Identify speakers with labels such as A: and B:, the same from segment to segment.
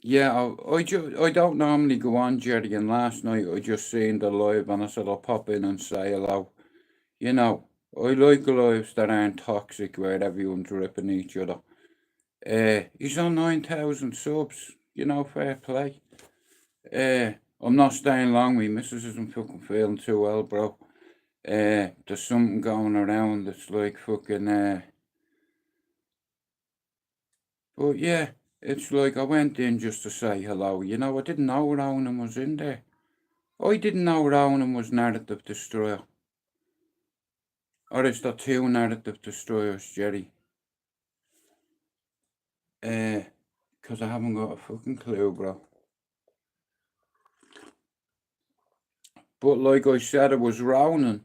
A: Yeah, I don't normally go on, Jerry, and last night I just seen the live and I said I'll pop in and say hello. You know, I like lives that aren't toxic where everyone's ripping each other. He's on 9,000 subs, fair play. I'm not staying long, my missus isn't fucking feeling too well, bro. There's something going around that's like fucking, but yeah, it's like I went in just to say hello. I didn't know Ronan was in there. I didn't know Ronan was Narrative Destroyer. Or is there two Narrative Destroyers, Jerry? Because I haven't got a fucking clue, bro. But like I said, it was Ronan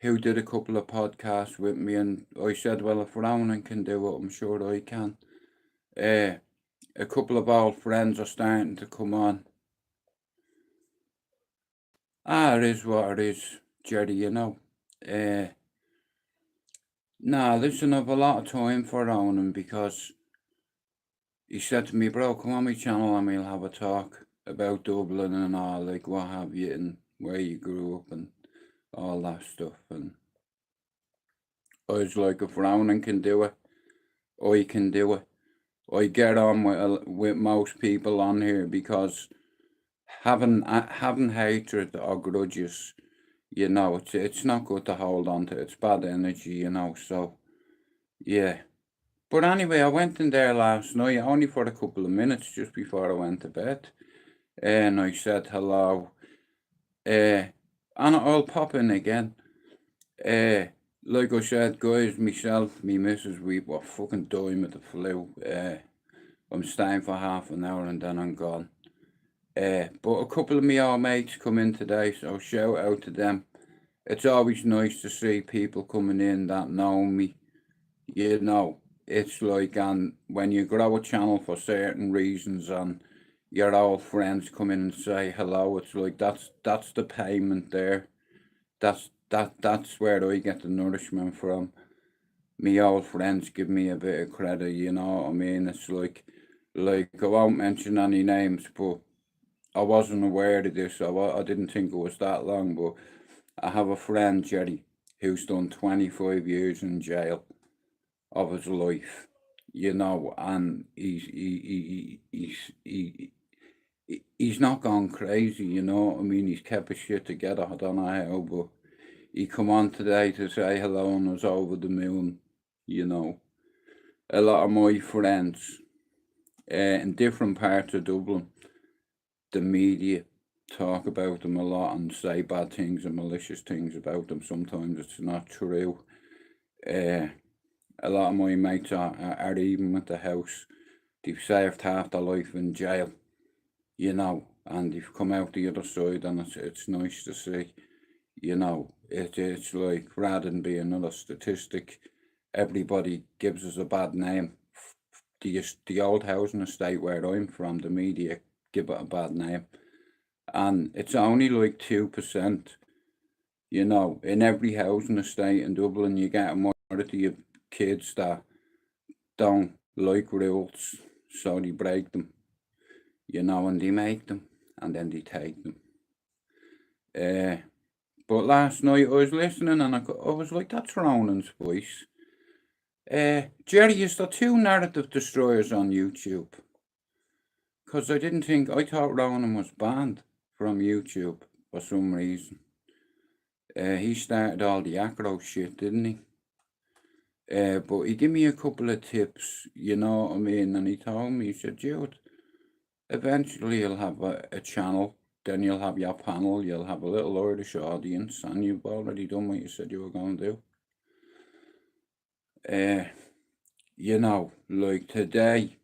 A: who did a couple of podcasts with me, and I said, well, if Ronan can do it, I'm sure I can. A couple of old friends are starting to come on. It is what it is, Jerry. Nah, listen, I've a lot of time for Ronan because he said to me, bro, come on my channel and we'll have a talk about Dublin and all, like what have you, and where you grew up and all that stuff. And I was like, if Ronan can do it, I can do it. I get on with most people on here because having hatred or grudges, it's not good to hold on to. It's bad energy. So yeah. But anyway, I went in there last night only for a couple of minutes just before I went to bed, and I said hello. And I'll pop in again. Like I said, guys, myself, me missus, we were fucking dying with the flu. I'm staying for half an hour and then I'm gone. But a couple of me old mates come in today, so shout out to them. It's always nice to see people coming in that know me. It's like, and when you grow a channel for certain reasons and your old friends come in and say hello, it's like that's the payment there. That's where I get the nourishment from. Me old friends give me a bit of credit, you know what I mean? It's like I won't mention any names, but I wasn't aware of this. I didn't think it was that long, but I have a friend, Jerry, who's done 25 years in jail of his life, and he's not gone crazy, you know what I mean? He's kept his shit together. I don't know how, but he come on today to say hello and was over the moon, you know. A lot of my friends in different parts of Dublin, the media talk about them a lot and say bad things and malicious things about them. Sometimes it's not true. Uh, a lot of my mates are even with the house. They've served half their life in jail, and they've come out the other side, and it's nice to see. It's like rather than be another statistic, everybody gives us a bad name. The old housing estate where I'm from, the media give it a bad name, and it's only like 2%. In every housing estate in Dublin, you get a majority of kids that don't like rules, so they break them, and they make them, and then they take them. But last night I was listening and I was like, that's Ronan's voice. Jerry, is there two Narrative Destroyers on YouTube? Because I thought Ronan was banned from YouTube for some reason. He started all the acro shit, didn't he? But he gave me a couple of tips, you know what I mean? And he told me, he said, Jude, eventually you'll have a channel, then you'll have your panel, you'll have a little Irish audience, and you've already done what you said you were going to do. Like today,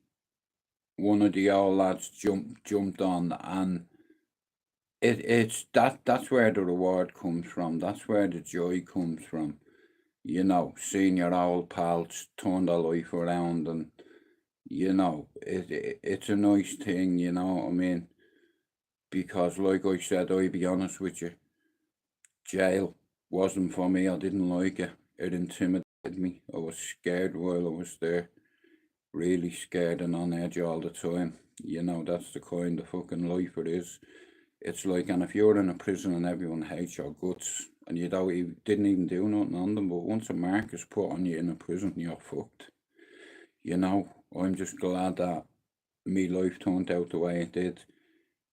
A: one of the old lads jumped on, and that's where the reward comes from. That's where the joy comes from. Seeing your old pals turn their life around, and it's a nice thing. You know what I mean? Because, like I said, I'll be honest with you, jail wasn't for me. I didn't like it. It intimidated me. I was scared while I was there. really scared and on edge all the time. You know, that's the kind of fucking life it is. It's like, and if you're in a prison and everyone hates your guts and you didn't even do nothing on them, but once a mark is put on you in a prison, you're fucked. You know, I'm just glad that me life turned out the way it did.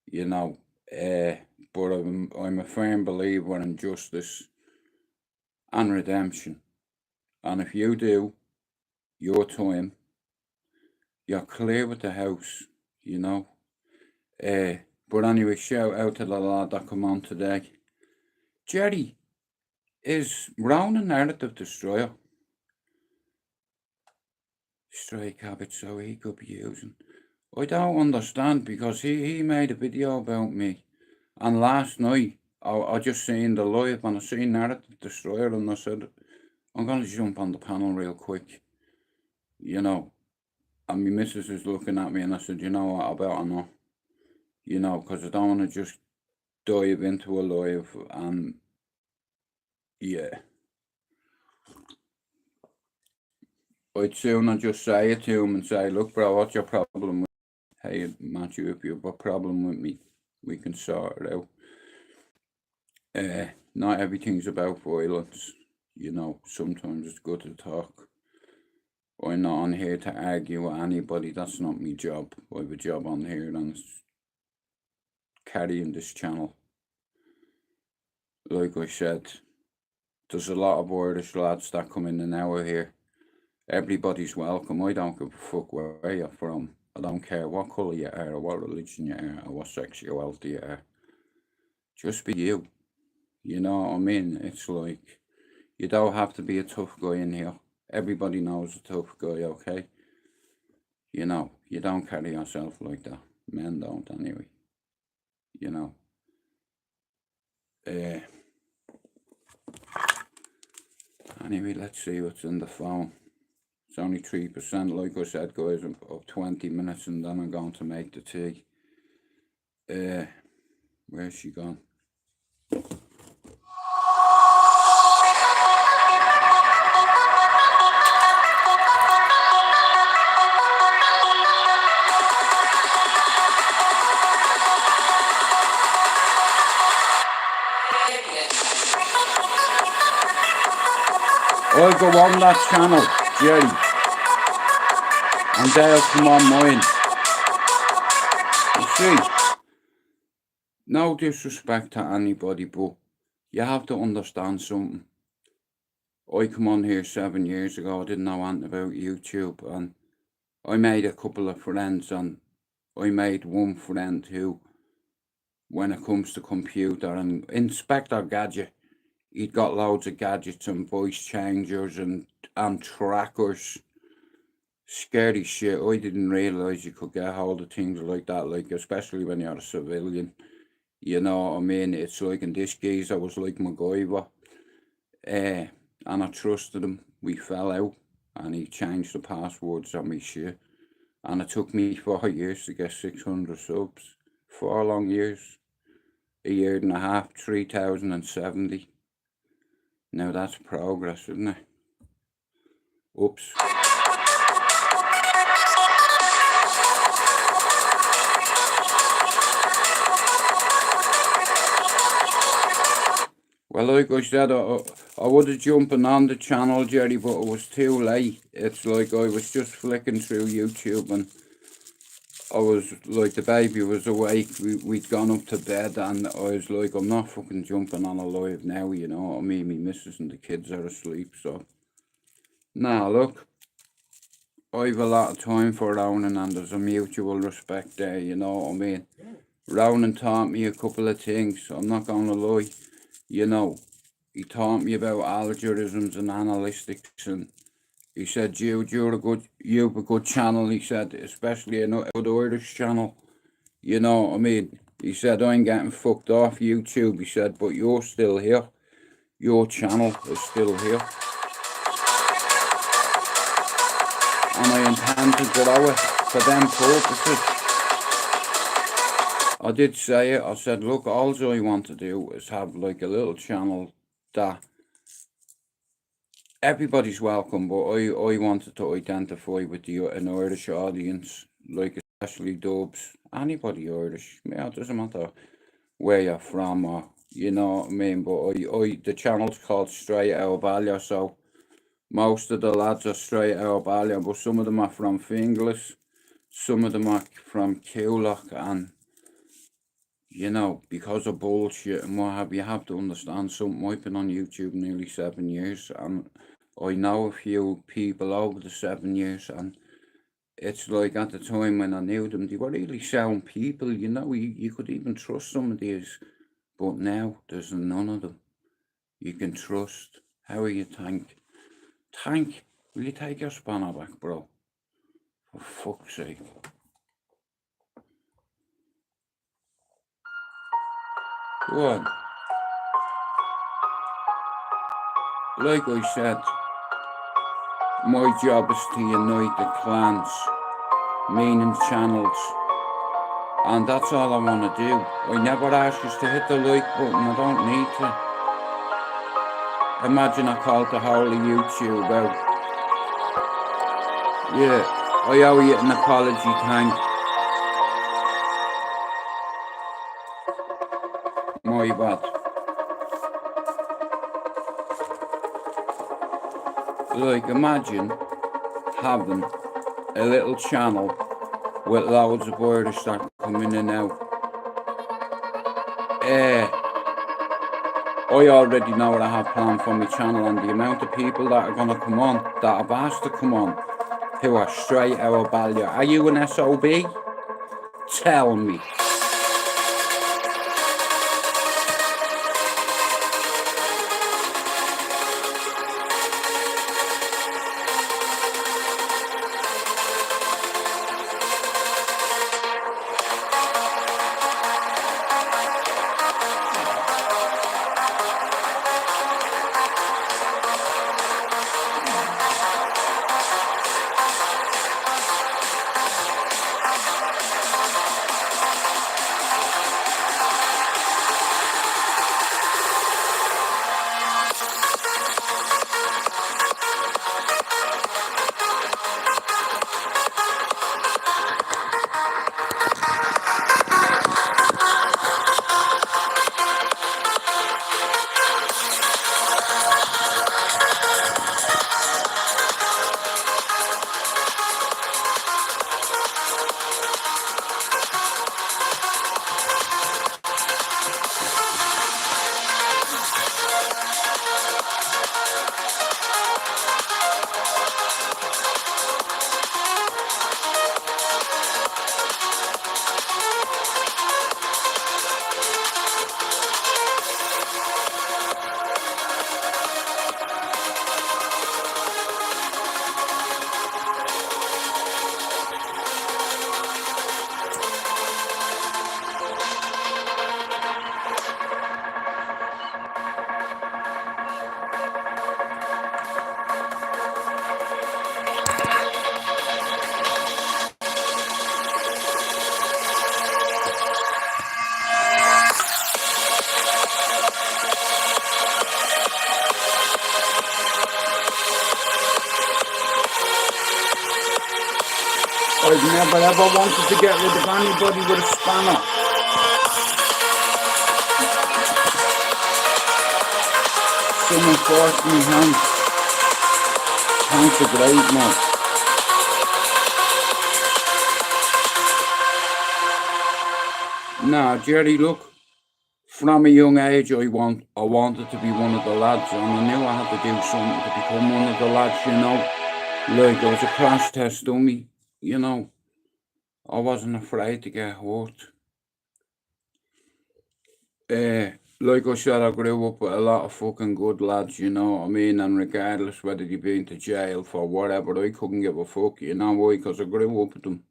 A: You know, but I'm a firm believer in justice and redemption. And if you do your time, you're clear with the house, you know. But anyway, shout out to the lad that come on today. Jerry, is Rowan a narrative destroyer? Stray cabbage, so he could be using. I don't understand because he made a video about me. And last night, I just seen the live and I seen Narrative Destroyer and I said, I'm going to jump on the panel real quick. You know, and my missus is looking at me and I said, you know what, I better not. You know, because I don't want to just dive into a live and, yeah. I'd sooner just say it to him and say, look bro, what's your problem with me? Hey Matthew, if you've got a problem with me, we can sort it out. Not everything's about violence, you know, sometimes it's good to talk. I'm not on here to argue with anybody, that's not my job. I have a job on here and it's carrying this channel. Like I said, there's a lot of Irish lads that come in an hour here. Everybody's welcome. I don't give a fuck where you're from. I don't care what colour you are, or what religion you are, or what sexuality you are. Just be you. You know what I mean? It's like, you don't have to be a tough guy in here. Everybody knows a tough guy, okay? You know, you don't carry yourself like that. Men don't, anyway. You know. Anyway, let's see what's in the phone. It's only 3%, like I said, guys, of 20 minutes, and then I'm going to make the tea. Where's she gone? I'll go on that channel, Jerry, and they'll come on mine. You see, no disrespect to anybody, but you have to understand something. I come on here 7 years ago, I didn't know anything about YouTube, and I made a couple of friends, and I made one friend who, when it comes to computer and Inspector Gadget, he'd got loads of gadgets and voice changers and trackers. Scary shit. I didn't realise you could get hold of things like that, like especially when you're a civilian. You know what I mean? It's like in this geezer, I was like MacGyver. And I trusted him. We fell out and he changed the passwords on me shit. And it took me 4 years to get 600 subs. 4 long years. A year and a half, 3,070. Now that's progress, isn't it? Oops. Well, like I said, I would have jumped on the channel, Jerry, but it was too late. It's like I was just flicking through YouTube and I was like, the baby was awake, we'd gone up to bed, and I was like, I'm not fucking jumping on a live now, you know what I mean? Me missus and the kids are asleep, so. Nah, look, I have a lot of time for Ronan and there's a mutual respect there, you know what I mean? Ronan taught me a couple of things, I'm not gonna lie. You know, he taught me about algorithms and analytics, and he said, Jude, you have a good channel, he said, especially a good Irish channel, you know what I mean? He said, I'm getting fucked off YouTube, he said, but you're still here. Your channel is still here. And I intend to grow it for them purposes. I did say it, I said, look, all I want to do is have like a little channel that everybody's welcome, but I wanted to identify with an Irish audience, like especially dubs, anybody Irish. Yeah, it doesn't matter where you're from or you know what I mean. But the channel's called STRAIGHTOUTTABALLYER, so most of the lads are straight out Ballier, but some of them are from Finglas, some of them are from Coolock, and you know, because of bullshit and what have you have to understand something. I've been on YouTube nearly 7 years, and I know a few people over the 7 years, and it's like at the time when I knew them, they were really sound people, you know, you could even trust some of these, but now there's none of them you can trust. How are you, Tank? Tank, will you take your spanner back, bro? For fuck's sake. Go on. Like I said, my job is to unite the clans, meaning channels, and that's all I want to do. I never ask you to hit the like button, I don't need to. Imagine I called the whole of YouTube out. Yeah, I owe you an apology, Tank. My bad. Like, imagine having a little channel with loads of Irish that come in and out. I already know what I have planned for my channel, and the amount of people that are going to come on, that I've asked to come on, who are straight out of Ballier. Are you an SOB? Tell me. I've never ever wanted to get rid of anybody with a spanner. Someone forced me hand. Thanks a great man. Nah, Jerry, look. From a young age, I wanted to be one of the lads, and I knew I had to do something to become one of the lads, you know. Like, I was a crash test dummy, you know. I wasn't afraid to get hurt. Like I said, I grew up with a lot of fucking good lads, you know what I mean? And regardless whether they've been to jail for whatever, I couldn't give a fuck, you know why? Because I grew up with them,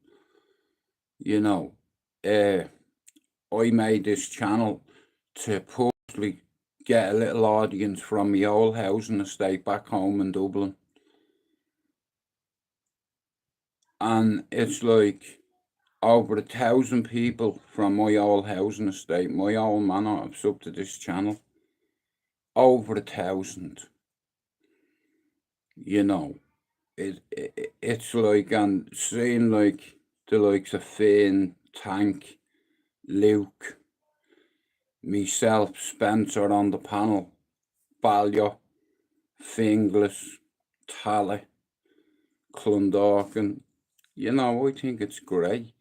A: you know. I made this channel to purposely get a little audience from my old housing estate back home in Dublin. And it's like over 1,000 people from my old housing estate, my old manor, have subbed to this channel. Over 1,000. you know. It's like, and seeing like the likes of Finn, Tank, Luke, myself, Spencer on the panel, Ballyer, Finglas, Tally, Clondalkin, you know, I think it's great.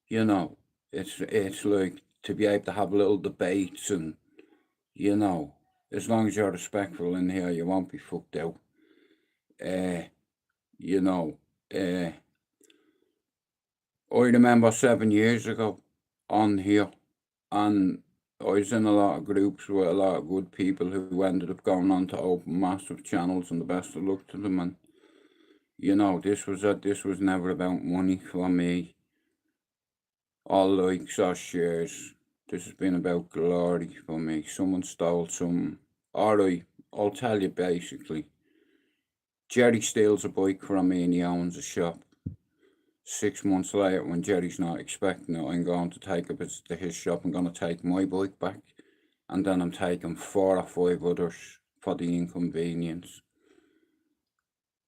A: You know, it's like to be able to have little debates and, you know, as long as you're respectful in here, you won't be fucked out. You know, I remember 7 years ago on here, and I was in a lot of groups with a lot of good people who ended up going on to open massive channels, and the best of luck to them. And you know, this was never about money for me, or likes or shares. This has been about glory for me. Someone stole something. Alright, I'll tell you basically. Jerry steals a bike from me and he owns a shop. 6 months later, when Jerry's not expecting it, I'm going to take a visit to his shop. I'm going to take my bike back, and then I'm taking 4 or 5 others for the inconvenience.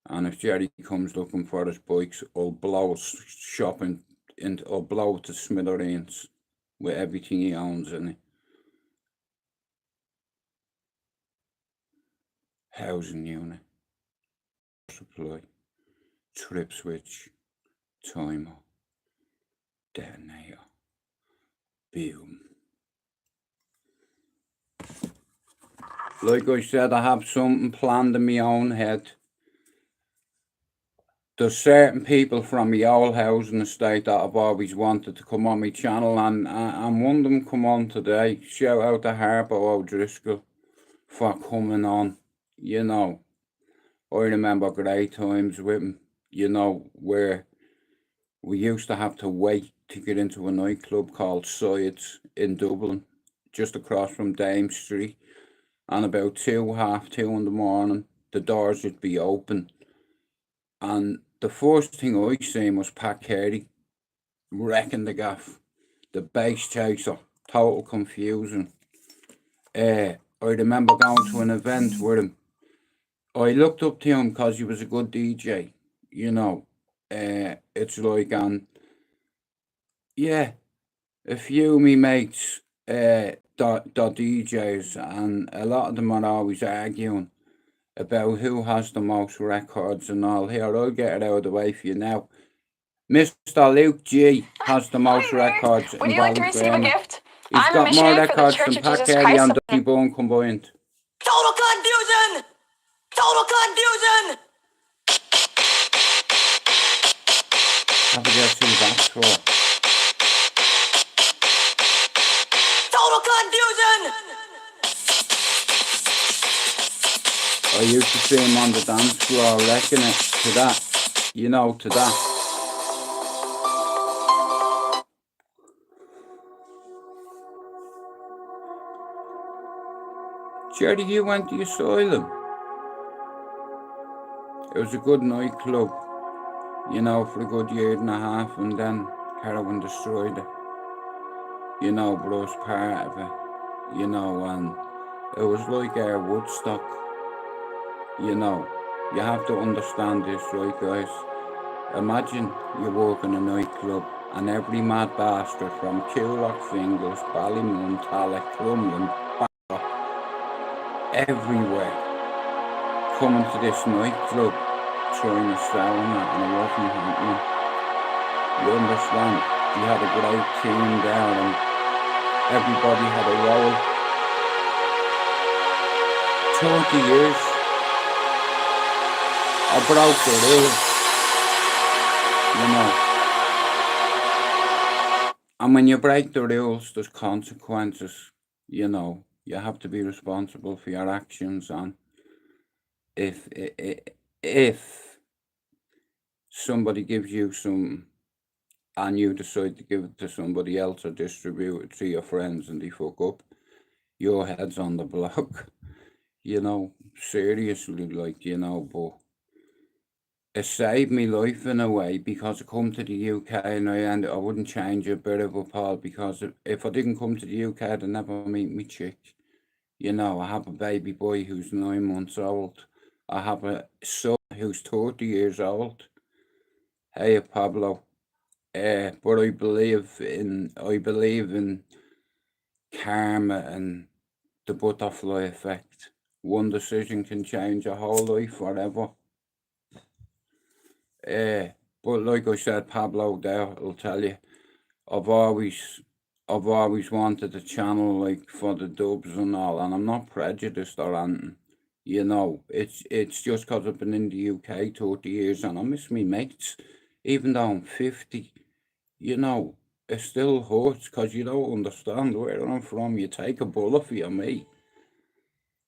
A: And if Jerry comes looking for his bikes, I'll blow his shopping I'll blow it to smithereens with everything he owns in it. Housing unit, supply, trip switch, timer, detonator, boom. Like I said, I have something planned in my own head. There's certain people from my old housing estate that I've always wanted to come on my channel, and one of them come on today. Shout out to Harper O'Driscoll for coming on. You know, I remember great times with him, you know, where we used to have to wait to get into a nightclub called Sides in Dublin, just across from Dame Street. And about 2:30 in the morning, the doors would be open. And the first thing I seen was Pat Carey wrecking the gaff, the bass chaser, total confusion. I remember going to an event with him. I looked up to him because he was a good DJ, you know. It's like, and yeah, a few of me mates, the DJs, and a lot of them are always arguing about who has the most records and all. Here, I'll get it out of the way for you now. Mr. Luke G has the most records in
B: Would you like to receive a gift?
A: He's
B: I'm a
A: got more
B: missionary for the
A: records
B: Church
A: than
B: of
A: Pat
B: Jesus
A: Carey
B: Christ.
A: and Donny Bone combined.
B: Total confusion! Total confusion!
A: Have a guess who that's for.
B: Total confusion!
A: I used to see him on the dance floor wrecking it to that, you know, to that. Jerry, you went to the asylum. It was a good nightclub, you know, for a good year and a half, and then heroin destroyed it. You know, but I was part of it, you know, and it was like our Woodstock. You know, you have to understand this, right, guys? Imagine you work in a nightclub and every mad bastard from Coolock, Finglas, Ballymun, Tallaght, Crumlin, everywhere coming to this nightclub trying to sell them and it wasn't happening. You understand? You had a great team there and everybody had a role. 20 years. I broke the rules, you know. And when you break the rules, there's consequences, you know. You have to be responsible for your actions, and if somebody gives you some and you decide to give it to somebody else or distribute it to your friends and they fuck up, your head's on the block, you know, seriously, like, you know. But it saved me life in a way, because I come to the UK and I wouldn't change a bit of a Paul, because if I didn't come to the UK, I'd never meet me chick. You know, I have a baby boy who's 9 months old. I have a son who's 30 years old. Hey, Pablo. But I believe in karma and the butterfly effect. One decision can change a whole life forever. But like I said, Pablo there will tell you, I've always wanted a channel like for the dubs and all, and I'm not prejudiced or anything. You know, it's just because I've been in the UK 30 years and I miss me mates, even though I'm 50. You know, it still hurts because you don't understand where I'm from. You take a bullet for your mate.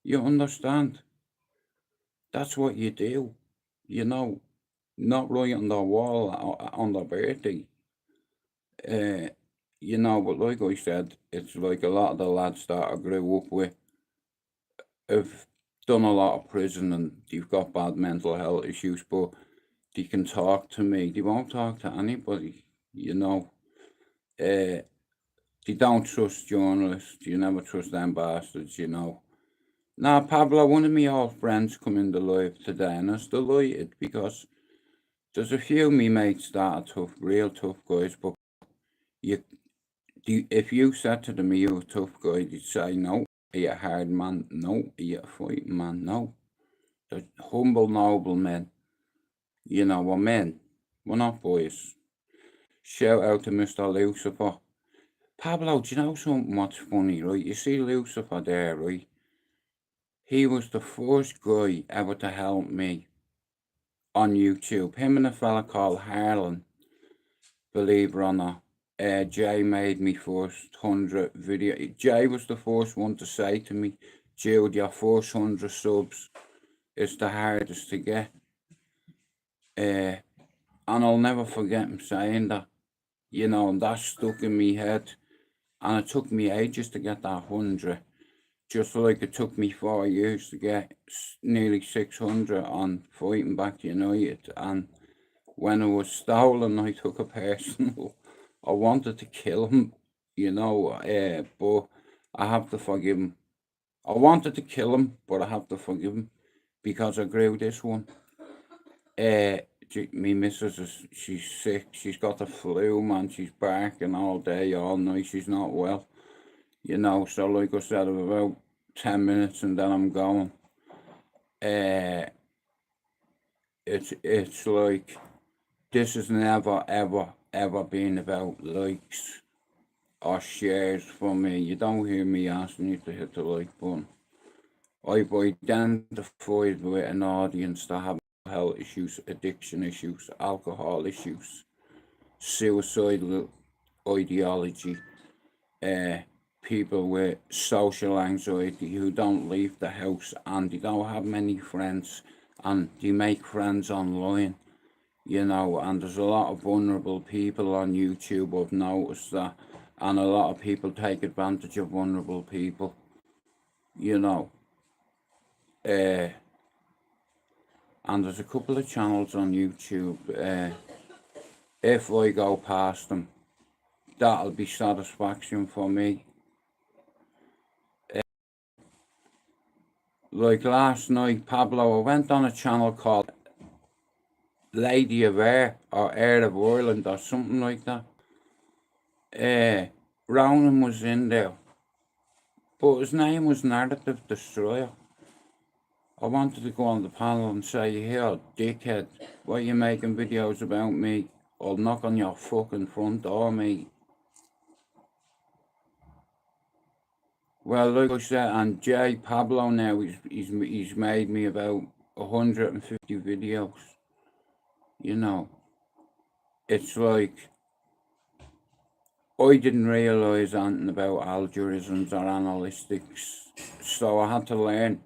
A: You understand? That's what you do. You know, not write on the wall on the birthday. You know, but like I said, it's like a lot of the lads that I grew up with have done a lot of prison and they've got bad mental health issues, but they can talk to me. They won't talk to anybody, you know. They don't trust journalists. You never trust them bastards, you know. Now, Pablo, one of my old friends come in the live today and I was delighted because there's a few of me mates that are tough, real tough guys, but if you said to them, are you a tough guy, they'd say, no. Are you a hard man? No. Are you a fighting man? No. They're humble, noble men. You know, we're men. We're not boys. Shout out to Mr. Lucifer. Pablo, do you know something what's funny, right? You see Lucifer there, right? He was the first guy ever to help me on YouTube. Him and a fella called Harlan, believe it or not. Jay made me first 100 video. Jay was the first one to say to me, Jude, your first 100 subs is the hardest to get. And I'll never forget him saying that. You know, and that stuck in me head. And it took me ages to get that 100. Just like it took me 4 years to get nearly 600 on Fighting Back United. And when it was stolen, I took it personal. I wanted to kill him, you know, but I have to forgive him. I wanted to kill him, but I have to forgive him because I grew this one. Me missus, she's sick. She's got the flu, man. She's barking all day, all night. She's not well, you know. So like I said, about 10 minutes and then I'm going. It's like, this has never, ever been about likes or shares for me. You don't hear me asking you to hit the like button. I've identified with an audience that have health issues, addiction issues, alcohol issues, suicidal ideology, people with social anxiety who don't leave the house and they don't have many friends and they make friends online. You know, and there's a lot of vulnerable people on YouTube, I've noticed that, and a lot of people take advantage of vulnerable people, you know. And there's a couple of channels on YouTube, if I go past them, that'll be satisfaction for me. Like last night, Pablo, I went on a channel called Lady of Air or Air of Ireland or something like that. Ronan was in there, but his name was Narrative Destroyer. I wanted to go on the panel and say, here, dickhead, why are you making videos about me? I'll knock on your fucking front door, mate. Well, like I said, and Jay Pablo now, he's made me about 150 videos. You know, it's like, I didn't realise anything about algorithms or analytics, so I had to learn,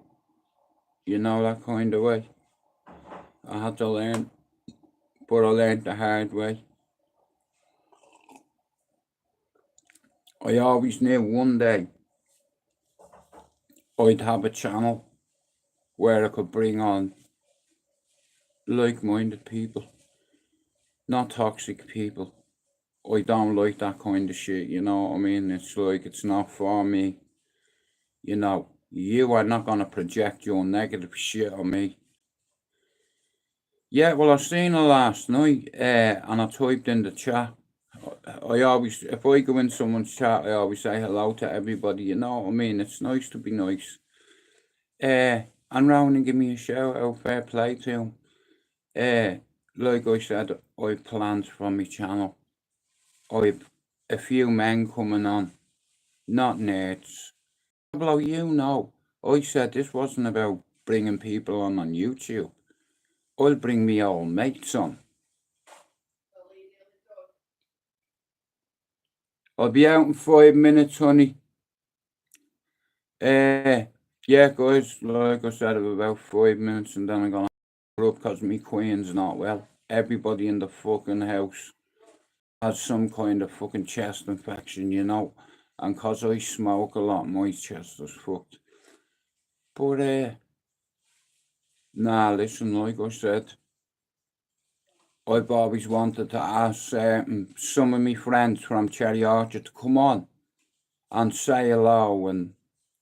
A: you know, that kind of way. I had to learn, but I learned the hard way. I always knew one day I'd have a channel where I could bring on like-minded people, not toxic people. I don't like that kind of shit, you know what I mean? It's like, it's not for me. You know, you are not gonna project your negative shit on me. Yeah, well, I seen her last night, and I typed in the chat. I always, if I go in someone's chat, I always say hello to everybody, you know what I mean? It's nice to be nice. And Rowan give me a shout out, fair play to him. Like I said, I've plans for my channel. I've a few men coming on, not nerds. Pablo, you know, I said this wasn't about bringing people on YouTube. I'll bring me old mates on. I'll be out in 5 minutes, honey. Yeah, guys, like I said, about 5 minutes, and then I'm gonna up because my queen's not well. Everybody in the fucking house has some kind of fucking chest infection, you know, and cause I smoke a lot, my chest is fucked. But nah, listen, like I said, I've always wanted to ask some of my friends from Cherry Orchard to come on and say hello, and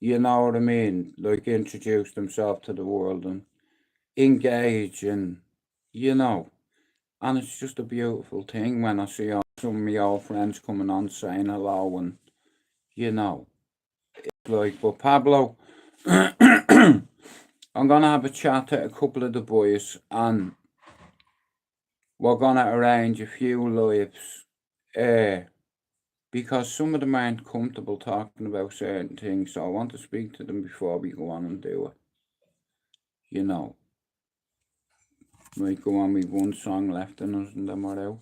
A: you know what I mean, like introduce themselves to the world and engage, and you know, and it's just a beautiful thing when I see some of my old friends coming on saying hello, and you know, it's like, but Pablo, I'm gonna have a chat to a couple of the boys, and we're gonna arrange a few lives, because some of them aren't comfortable talking about certain things, so I want to speak to them before we go on and do it. You know, might go on with one song left in us and then we're out.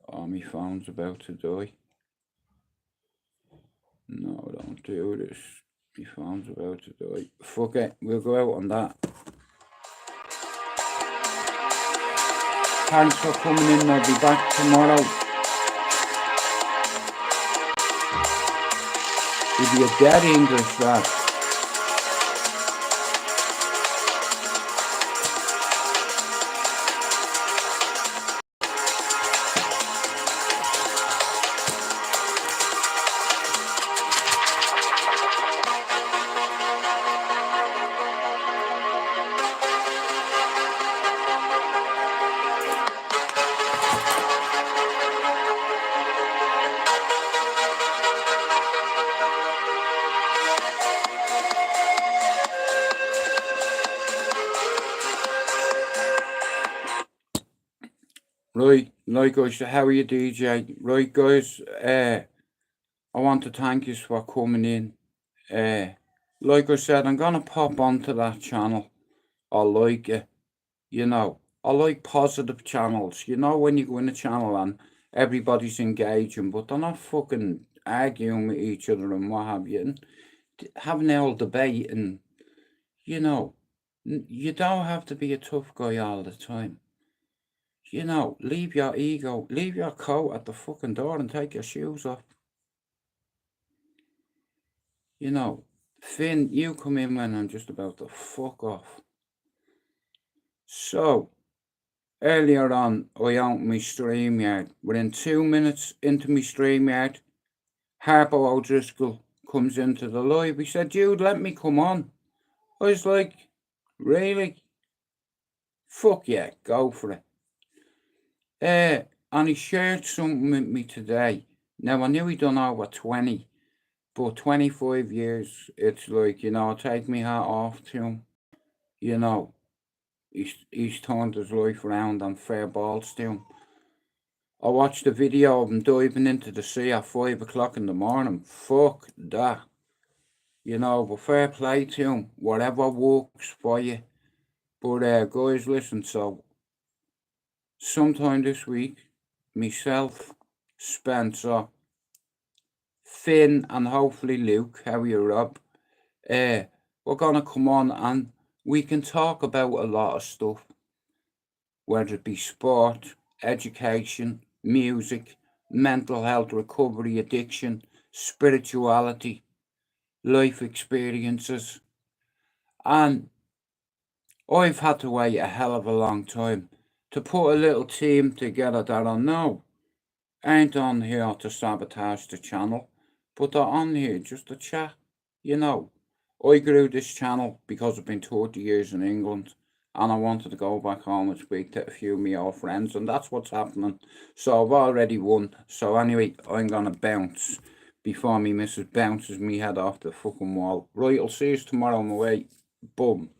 A: Oh, my phone's about to die. No, don't do this. My phone's about to die. Fuck it, we'll go out on that. Thanks for coming in, I'll be back tomorrow. If you're dead English, that. Right, like I said, how are you, DJ? Right, guys, I want to thank you for coming in. Like I said, I'm gonna pop onto that channel. I like it, you know. I like positive channels. You know, when you go in a channel and everybody's engaging, but they're not fucking arguing with each other and what have you, and having an old debate, and you know, you don't have to be a tough guy all the time. You know, leave your ego, leave your coat at the fucking door and take your shoes off. You know, Finn, you come in when I'm just about to fuck off. So, earlier on, I opened my StreamYard. Within 2 minutes into my StreamYard, Harpo O'Driscoll comes into the live. He said, "Dude, let me come on." I was like, really? Fuck yeah, go for it. And he shared something with me today. Now, I knew he'd done over 20, but 25 years, it's like, you know, take me hat off to him. You know, he's turned his life around, and fair balls to him. I watched a video of him diving into the sea at 5 o'clock in the morning. Fuck that. You know, but fair play to him. Whatever works for you. But guys, listen, so sometime this week, myself, Spencer, Finn, and hopefully Luke, how are you, Rob? We're gonna come on and we can talk about a lot of stuff, whether it be sport, education, music, mental health recovery, addiction, spirituality, life experiences. And I've had to wait a hell of a long time to put a little team together that I know ain't on here to sabotage the channel, but they're on here just to chat. You know, I grew this channel because I've been 30 years in England, and I wanted to go back home and speak to a few of my old friends, and that's what's happening. So I've already won. So anyway, I'm gonna bounce before me missus bounces me head off the fucking wall. Right, I'll see you tomorrow on the way. Boom.